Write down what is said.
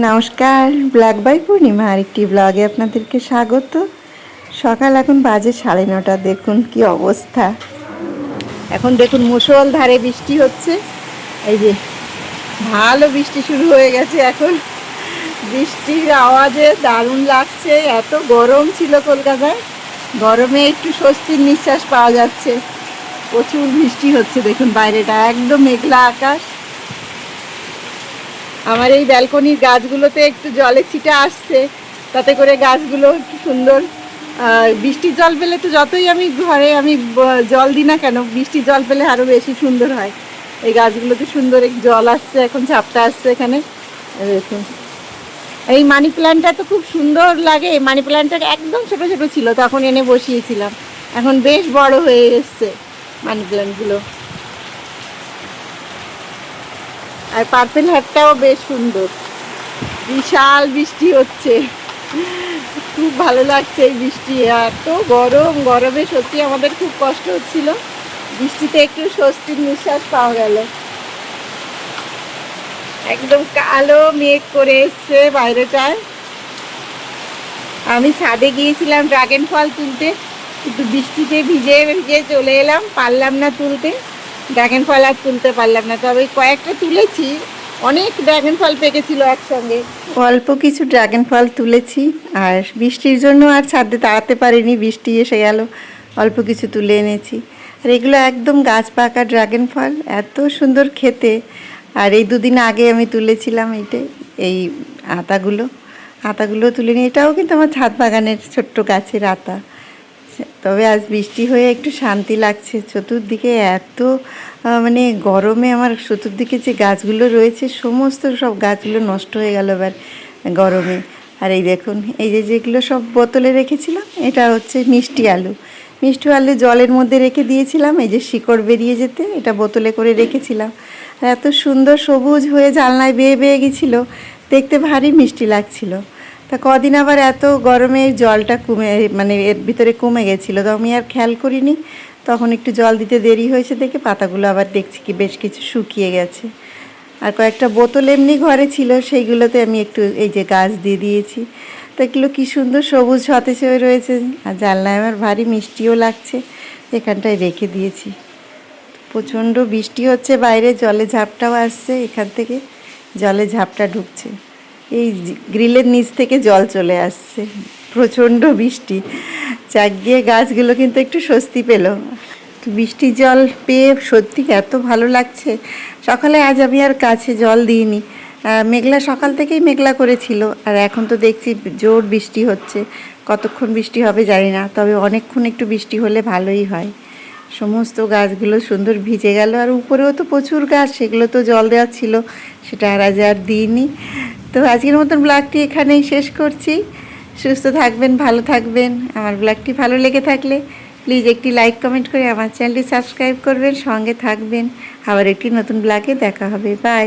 নমস্কার, black by পূর্ণিমা আরেকটি ব্লগে আপনাদেরকে স্বাগত। সকাল এখন বাজে 9:30। দেখুন কি অবস্থা। এখন দেখুন মুষলধারে বৃষ্টি হচ্ছে। এই যে ভালো বৃষ্টি শুরু হয়ে গেছে এখন। বৃষ্টির আওয়াজে দারুণ লাগছে। এত গরম ছিল কলকাতায়, গরমে একটু স্বস্তির নিঃশ্বাস পাওয়া যাচ্ছে। প্রচুর বৃষ্টি হচ্ছে, দেখুন বাইরেটা একদম মেঘলা আকাশ। আমার এই ব্যালকনির গাছগুলোতে একটু জলে ছিটা আসছে, তাতে করে গাছগুলো একটু সুন্দর। বৃষ্টির জল পেলে তো যতই আমি ঘরে জল দিই না কেন, বৃষ্টির জল পেলে আরও বেশি সুন্দর হয়। এই গাছগুলোতে সুন্দর এক জল আসছে, এখন ঝাপটা আসছে এখানে দেখুন। এই মানি প্ল্যান্টটা তো খুব সুন্দর লাগে। মানি প্ল্যান্টটা একদম ছোট ছোট ছিল, তখন এনে বসিয়েছিলাম। এখন বেশ বড় হয়ে এসছে মানি প্ল্যান্টগুলো। আর পার্পেল হাটটাও বেশ সুন্দর। বিশাল বৃষ্টি হচ্ছে, খুব ভালো লাগছে এই বৃষ্টি। এত গরমে সত্যি আমাদের খুব কষ্ট হচ্ছিল। বৃষ্টিতে একটু স্বস্তির নিঃশ্বাস পাওয়া গেল। একদম কালো মেঘ করে এসছে বাইরেটায়। আমি ছাদে গিয়েছিলাম ড্রাগন ফল তুলতে, কিন্তু বৃষ্টিতে ভিজে ভিজে চলে এলাম, পারলাম না তুলতে। ড্রাগন ফল আর তুলতে পারলাম না, তবে কয়েকটা তুলেছি। অনেক ড্রাগন ফল পেকেছিল একসঙ্গে, অল্প কিছু ড্রাগন ফল তুলেছি। আর বৃষ্টির জন্য আর ছাদে তাড়াতে পারিনি, বৃষ্টি এসে গেল। অল্প কিছু তুলে এনেছি। আর এগুলো একদম গাছ পাকা ড্রাগন ফল, এত সুন্দর খেতে। আর এই দুদিন আগে আমি তুলেছিলাম এই আতাগুলো তুলে নিয়ে। এটাও কিন্তু আমার ছাদ বাগানের ছোট্ট গাছের আতা। তবে আজ বৃষ্টি হয়ে একটু শান্তি লাগছে। চতুর্দিকে এত মানে গরমে আমার চতুর্দিকে যে গাছগুলো রয়েছে, সমস্ত সব গাছগুলো নষ্ট হয়ে গেল এবার গরমে। আর এই দেখুন, এই যেগুলো সব বোতলে রেখেছিলাম, এটা হচ্ছে মিষ্টি আলু জলের মধ্যে রেখে দিয়েছিলাম, এই যে শিকড় বেরিয়ে যেতে। এটা বোতলে করে রেখেছিলাম। এত সুন্দর সবুজ হয়ে জানলায় বেয়ে বেয়ে গেছিলো, দেখতে ভারী মিষ্টি লাগছিল। তা কদিন আবার এত গরমে জলটা এর ভিতরে কমে গেছিলো, তো আমি আর খেয়াল করিনি। তখন একটু জল দিতে দেরি হয়েছে দেখে পাতাগুলো আবার দেখছি কি বেশ কিছু শুকিয়ে গেছে। আর কয়েকটা বোতল এমনি ঘরে ছিল, সেইগুলোতে আমি একটু এই যে গাছ দিয়ে দিয়েছি। তো এগুলো কী সুন্দর সবুজ সতেজ হয়ে রয়েছে। আর জানলায় আমার ভারী মিষ্টিও লাগছে, এখানটায় রেখে দিয়েছি। প্রচণ্ড বৃষ্টি হচ্ছে বাইরে, জলে ঝাপটাও আসছে, এখান থেকে জলে ঝাপটা ঢুকছে। এই গ্রিলের নিচ থেকে জল চলে আসছে, প্রচণ্ড বৃষ্টি। চাক গিয়ে গাছগুলো কিন্তু একটু স্বস্তি পেল। বৃষ্টির জল পেয়ে সত্যি এত ভালো লাগছে। সকালে আজ আমি আর গাছে জল দিইনি, মেঘলা সকাল থেকেই মেঘলা করেছিল। আর এখন তো দেখছি জোর বৃষ্টি হচ্ছে। কতক্ষণ বৃষ্টি হবে জানি না, তবে অনেকক্ষণ একটু বৃষ্টি হলে ভালোই হয়। সমস্ত গাছগুলো সুন্দর ভিজে গেল। আর উপরেও তো প্রচুর গাছ, সেগুলো তো জল দেওয়া ছিল, সেটা আর দিইনি। তো আজকের মতন ব্লগটি এখানেই শেষ করছি। সুস্থ থাকবেন, ভালো থাকবেন। আমার ব্লগটি ভালো লেগে থাকলে প্লিজ একটি লাইক কমেন্ট করে আমার চ্যানেলটি সাবস্ক্রাইব করবেন, সঙ্গে থাকবেন। আবার একটি নতুন ব্লগে দেখা হবে। বাই।